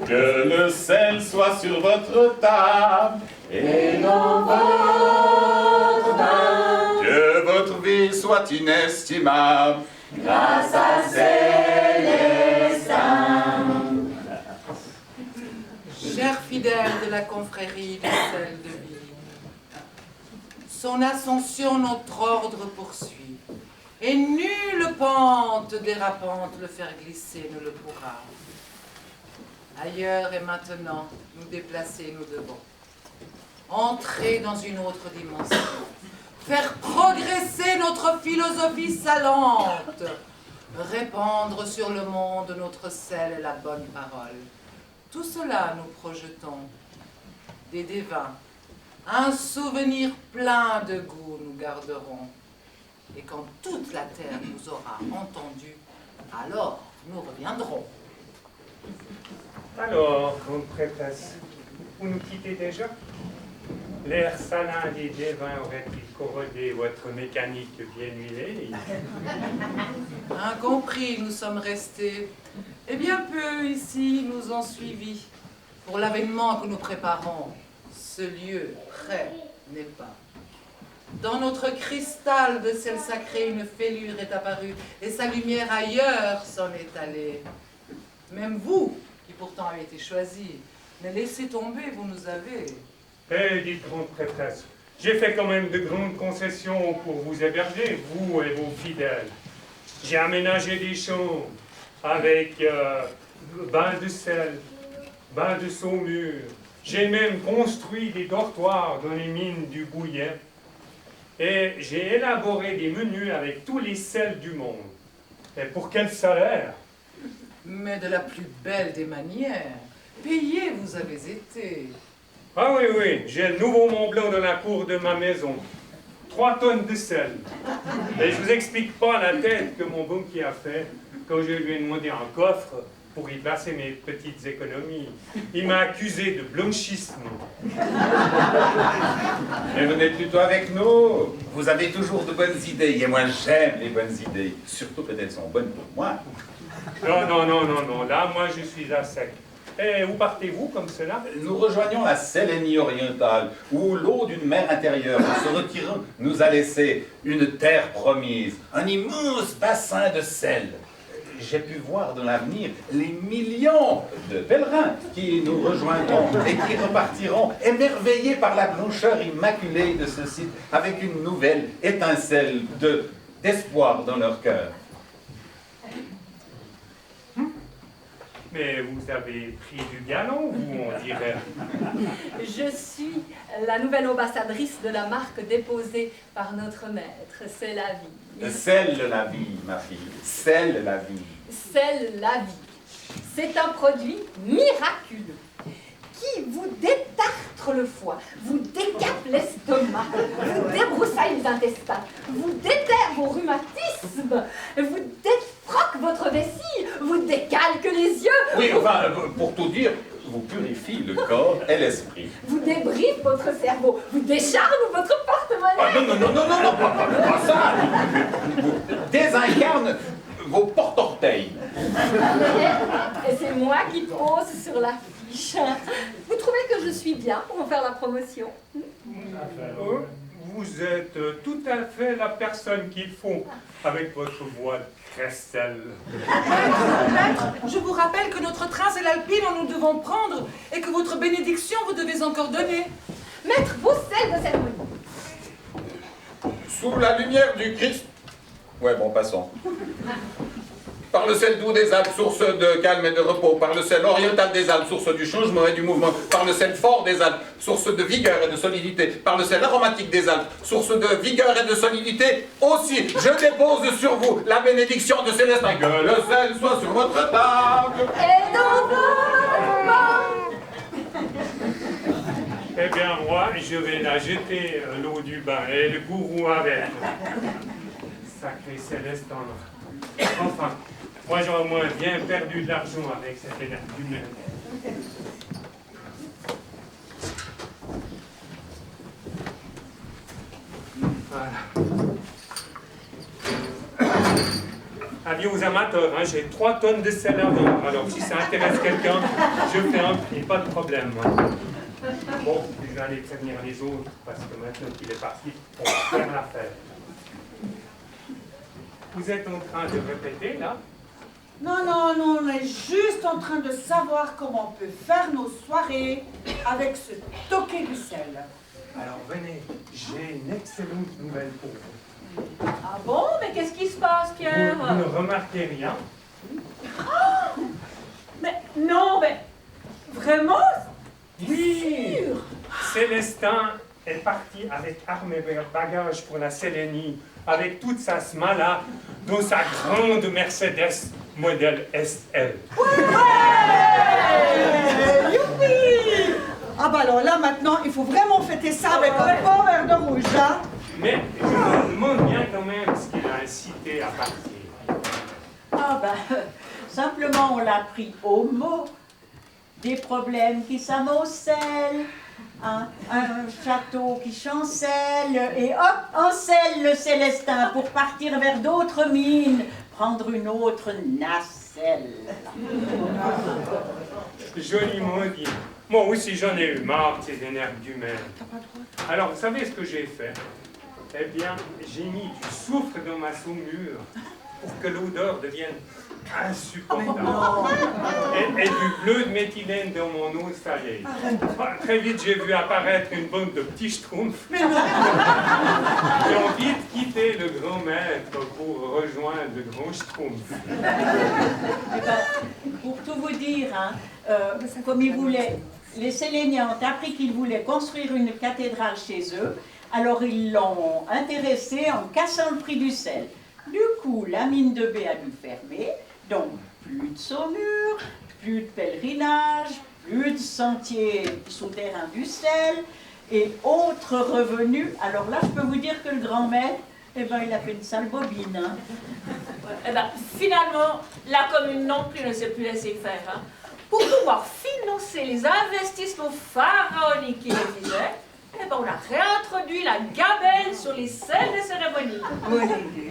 Que le sel soit sur votre table et dans votre main. Que votre vie soit inestimable grâce à Célestin. Chers fidèles de la confrérie du sel de vie, son ascension notre ordre poursuit, et nulle pente dérapante le faire glisser ne le pourra. Ailleurs et maintenant, nous déplacer nous devons, entrer dans une autre dimension, faire progresser notre philosophie salante, répandre sur le monde notre sel et la bonne parole. Tout cela nous projetons, des dévins, un souvenir plein de goût nous garderons. Et quand toute la terre nous aura entendus, alors nous reviendrons. Alors, grande prêtresse, vous nous quittez déjà? L'air salin des dévins aurait-il corrodé votre mécanique bien huilée? Incompris, nous sommes restés, et bien peu ici nous ont suivis. Pour l'avènement que nous préparons, ce lieu prêt n'est pas. Dans notre cristal de sel sacré, une fêlure est apparue, et sa lumière ailleurs s'en est allée. Même vous, qui pourtant avez été choisis, ne laissez tomber, vous nous avez. Eh, dites, grande prêtresse, j'ai fait quand même de grandes concessions pour vous héberger, vous et vos fidèles. J'ai aménagé des chambres avec bains de sel, bains de saumure. J'ai même construit des dortoirs dans les mines du Bouillet. Et j'ai élaboré des menus avec tous les sels du monde. Et pour quel salaire? Mais de la plus belle des manières. Payé vous avez été. Ah oui, oui, j'ai le nouveau Mont Blanc dans la cour de ma maison. 3 tonnes de sel. Et je vous explique pas la tête que mon banquier a fait quand je lui ai demandé un coffre pour y placer mes petites économies. Il m'a accusé de blanchissement. Mais venez plutôt avec nous. Vous avez toujours de bonnes idées. Et moi, j'aime les bonnes idées. Surtout quand elles sont bonnes pour moi. Non, non, non, non, non. Là, moi, je suis à sec. Et où partez-vous comme cela? Nous rejoignons la Sélénie orientale, où l'eau d'une mer intérieure, en se retirant, nous a laissé une terre promise, un immense bassin de sel. J'ai pu voir dans l'avenir les millions de pèlerins qui nous rejoindront et qui repartiront émerveillés par la blancheur immaculée de ce site, avec une nouvelle étincelle d'espoir dans leur cœur. Mais vous avez pris du galon, vous, on dirait. Je suis la nouvelle ambassadrice de la marque déposée par notre maître. C'est la vie. Celle la vie, ma fille, celle la vie. C'est la vie. C'est un produit miraculeux qui vous détartre le foie, vous décape l'estomac, vous débroussaille les intestins, vous déterre vos rhumatismes, vous défroque votre vessie, vous décalque les yeux. Oui, enfin, pour tout dire, vous purifie le corps et l'esprit. Vous débriefe votre cerveau, vous décharne votre porte-monnaie. Ah, non, non, non, non, non, non, pas ça. Vous désincarne vos porte-orteils. Et c'est moi qui pose sur l'affiche. Vous trouvez que je suis bien pour en faire la promotion? Vous êtes tout à fait la personne qu'il faut avec votre voix de Crestel. Maître, je vous rappelle que notre train c'est l'Alpine où nous devons prendre et que votre bénédiction vous devez encore donner. Maître, vos sels de cérémonie. Sous la lumière du Christ. Ouais, bon, passons. Par le sel doux des Alpes, source de calme et de repos. Par le sel oriental des Alpes, source du changement et du mouvement. Par le sel fort des Alpes, source de vigueur et de solidité. Par le sel aromatique des Alpes, source de vigueur et de solidité. Aussi, je dépose sur vous la bénédiction de Célestin. Que le sel soit sur votre table. Et dans votre main. Eh bien, moi, je vais la jeter l'eau du bain et le gourou avec. Sacré Célestin. Enfin, moi, j'ai au moins bien perdu de l'argent avec cette énergie. Voilà. Avis aux amateurs, hein, j'ai 3 tonnes de sel à vendre. Alors si ça intéresse quelqu'un, je fais un prix, pas de problème. Bon, je vais aller prévenir les autres, parce que maintenant qu'il est parti, on va faire l'affaire. Vous êtes en train de répéter, là? Non, non, non, on est juste en train de savoir comment on peut faire nos soirées avec ce toqué du sel. Alors venez, j'ai une excellente nouvelle pour vous. Ah bon? Mais qu'est-ce qui se passe, Pierre? Vous ne remarquez rien? Oh, mais non, mais vraiment? Oui! Célestin est parti avec armes et bagages pour la Sélénie, avec toute sa smala, dans sa grande Mercedes modèle SL. Youpi! Ah bah alors là maintenant, il faut vraiment fêter ça avec un bon verre de rouge, hein? Mais je me demande bien quand même ce qui l'a incité à partir. Ah ben, simplement on l'a pris au mot. Des problèmes qui s'amoncellent, hein, un château qui chancelle, et hop, encelle le Célestin pour partir vers d'autres mines, prendre une autre nacelle. Joliment dit. Moi aussi j'en ai eu marre de ces énerves d'humains. Alors vous savez ce que j'ai fait? Eh bien, j'ai mis du soufre dans ma saumure pour que l'odeur devienne insupportable. Et du bleu de méthylène dans mon eau salée. Très vite, j'ai vu apparaître une bande de petits schtroumpfs. Ils ont vite quitté le grand maître pour rejoindre le grand schtroumpf. Eh ben, pour tout vous dire, hein, comme ils voulaient, les Séléniens ont appris qu'ils voulaient construire une cathédrale chez eux, alors ils l'ont intéressé en cassant le prix du sel. Du coup, la mine de baie a dû fermer, donc plus de saumure, plus de pèlerinage, plus de sentiers souterrains du sel et autres revenus. Alors là, je peux vous dire que le grand maître, eh ben, il a fait une sale bobine. Hein. Eh ben, finalement, la commune non plus ne s'est plus laissée faire. Hein. Pour pouvoir financer les investissements pharaoniques qui exigeaient, eh ben, on a réintroduit la gabelle sur les selles des cérémonies.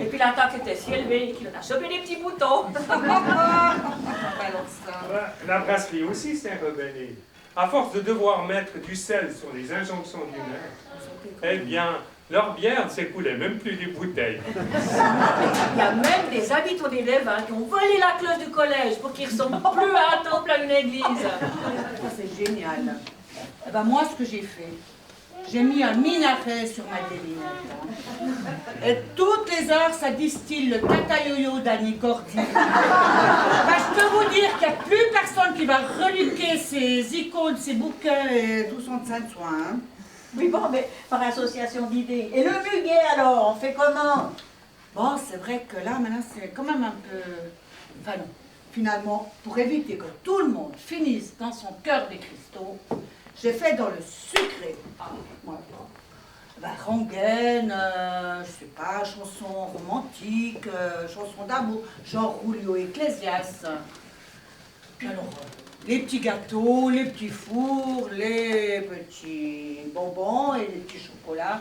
Et puis la taxe était si élevée qu'il en a chopé des petits boutons. La brasserie aussi s'est rebellée. À force de devoir mettre du sel sur les injonctions du maître, eh bien, leur bière ne s'écoulait même plus des bouteilles. Il y a même des habitants des Lévins qui ont volé la cloche du collège pour qu'ils ressemblent plus à un temple à une église. Ça c'est génial. Eh ben moi, ce que j'ai fait, j'ai mis un minaret sur ma délinette. Et toutes les heures, ça distille le tatayoyo d'Annie Cordy. Ben, je peux vous dire qu'il n'y a plus personne qui va reluquer ses icônes, ses bouquins et tout son saint soin. Hein. Oui, bon, mais par association d'idées. Et le muguet, alors, on fait comment? Bon, c'est vrai que là, maintenant, c'est quand même un peu... Enfin non, finalement, pour éviter que tout le monde finisse dans son cœur des cristaux, j'ai fait dans le sucré. Ah, voilà. Ben, rengaine, je sais pas, chansons romantiques, chansons d'amour, genre Julio Iglesias. Alors, les petits gâteaux, les petits fours, les petits bonbons et les petits chocolats.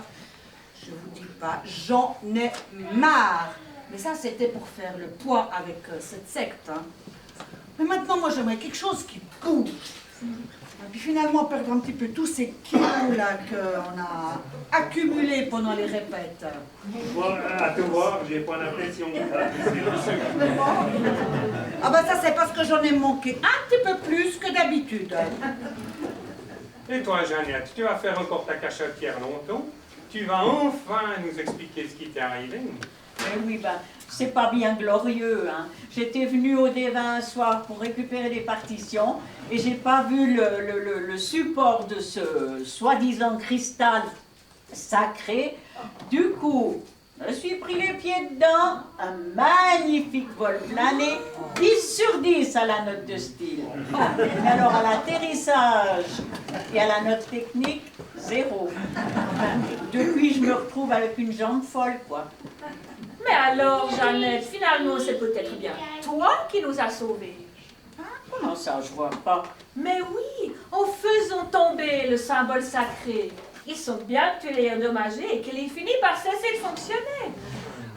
Je vous dis pas, j'en ai marre. Mais ça, c'était pour faire le poids avec cette secte. Hein. Mais maintenant, moi, j'aimerais quelque chose qui bouge. Et puis finalement, perdre un petit peu tous ces kilos-là qu'on a accumulés pendant les répètes. Voilà, à te voir, j'ai pas l'impression. Ah ben ça, c'est parce que j'en ai manqué un petit peu plus que d'habitude. Et toi, Jeannette, tu vas faire encore ta cachetière longtemps? Tu vas enfin nous expliquer ce qui t'est arrivé? Eh oui, ben, c'est pas bien glorieux, hein. J'étais venue au Dévin un soir pour récupérer des partitions et j'ai pas vu le support de ce soi-disant cristal sacré. Du coup, je me suis pris les pieds dedans, un magnifique vol plané, 10 sur 10 à la note de style. Mais alors à l'atterrissage et à la note technique, 0. Depuis, je me retrouve avec une jambe folle, quoi. Mais alors, Jeannette, finalement, c'est peut-être bien toi qui nous as sauvés. Comment ça, je vois pas? Mais oui, en faisant tomber le symbole sacré, ils sont bien que tu l'aies endommagé et qu'il ait fini par cesser de fonctionner.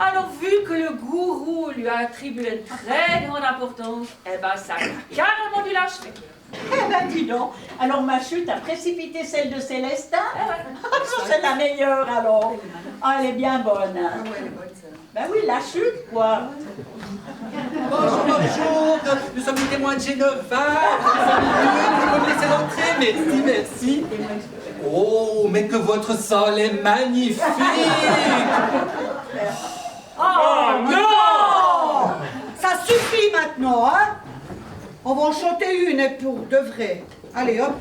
Alors, vu que le gourou lui a attribué une très grande importance, eh ben, ça a carrément dû l'achever. Eh ben, dis donc. Alors, ma chute a précipité celle de Célestin. C'est la meilleure, alors. Ah, elle est bien bonne. Hein. Ah ouais, elle est bonne, ça. Ben oui, la chute, quoi. Bonjour, bonjour, nous sommes les témoins de Genova. Vous me laissez rentrer, merci, merci. Oh, mais que votre sol est magnifique. Oh non! Ça suffit maintenant, hein? On va en chanter une et pour de vrai. Allez, hop.